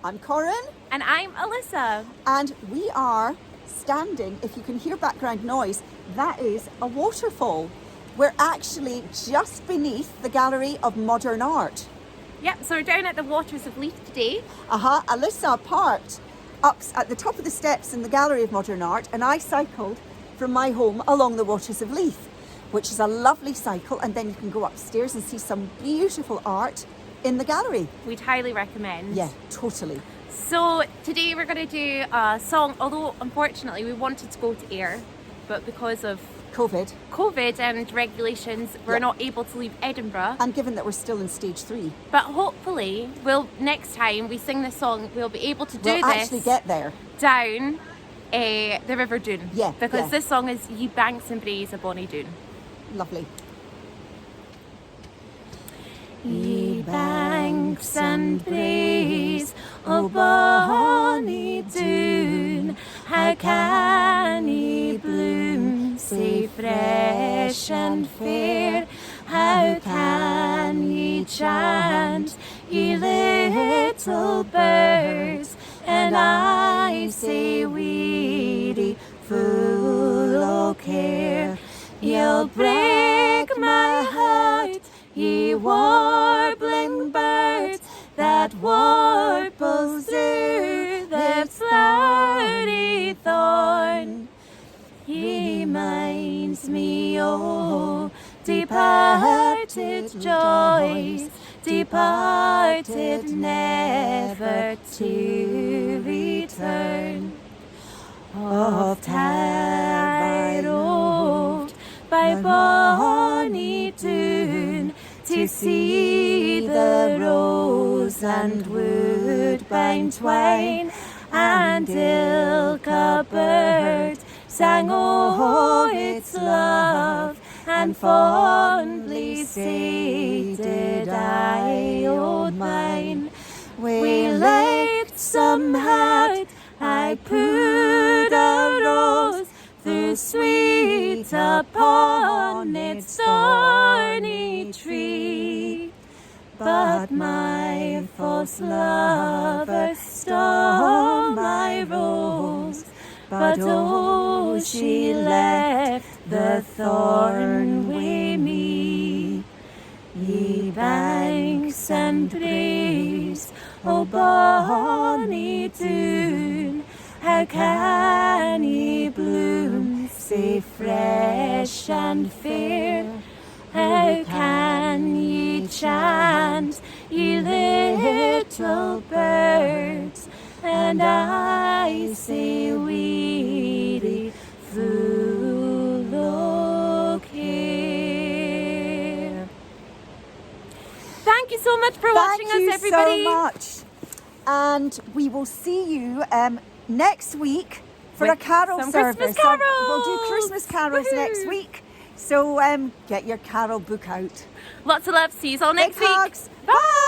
I'm Corinne. And I'm Alyssa. And we are standing, if you can hear background noise, that is a waterfall. We're actually just beneath the Gallery of Modern Art. Yep, so we're down at the Waters of Leith today. Alyssa parked up at the top of the steps in the Gallery of Modern Art, and I cycled from my home along the Waters of Leith, which is a lovely cycle, and then you can go upstairs and see some beautiful art in the gallery. We'd highly recommend. Yeah, totally. So today we're going to do a song, although unfortunately we wanted to go to Ayr, but because of COVID and regulations, we're not able to leave Edinburgh. And given that we're still in stage 3. But hopefully, next time we sing this song, we'll be able to do we'll actually get there. Down the River Doon. Yeah. Because this song is Ye Banks and Braes of Bonnie Doon. Lovely. Ye banks and braes o' bonny Doon, how can ye bloom sae fresh and fair? How can ye chant, ye little birds, and I sae weary, full o' care? Ye'll break my heart, ye warbling birds that warbles through the flowery thorn. Ye minds me o' departed joys, departed never to return. Oft have I roved by bonny Doon to see the rose and woodbine twine, and ilka bird sang o' its love, and fondly say did I o' mine. We liked some heart, I put a rose through sweet upon its thorny tree. But my false lover stole my rose, but oh, she left the thorn wi' me. Ye banks and braes o' bonny Doon, how can ye bloom sae fresh and fair? How can ye chant, ye little birds, and I sae weary, full o' care? Thank you so much for watching us, everybody. Thank you so much. And we will see you next week for a carol service. Christmas carols. We'll do Christmas carols next week. So get your carol book out. Lots of love. See you all next week. Hugs. Bye.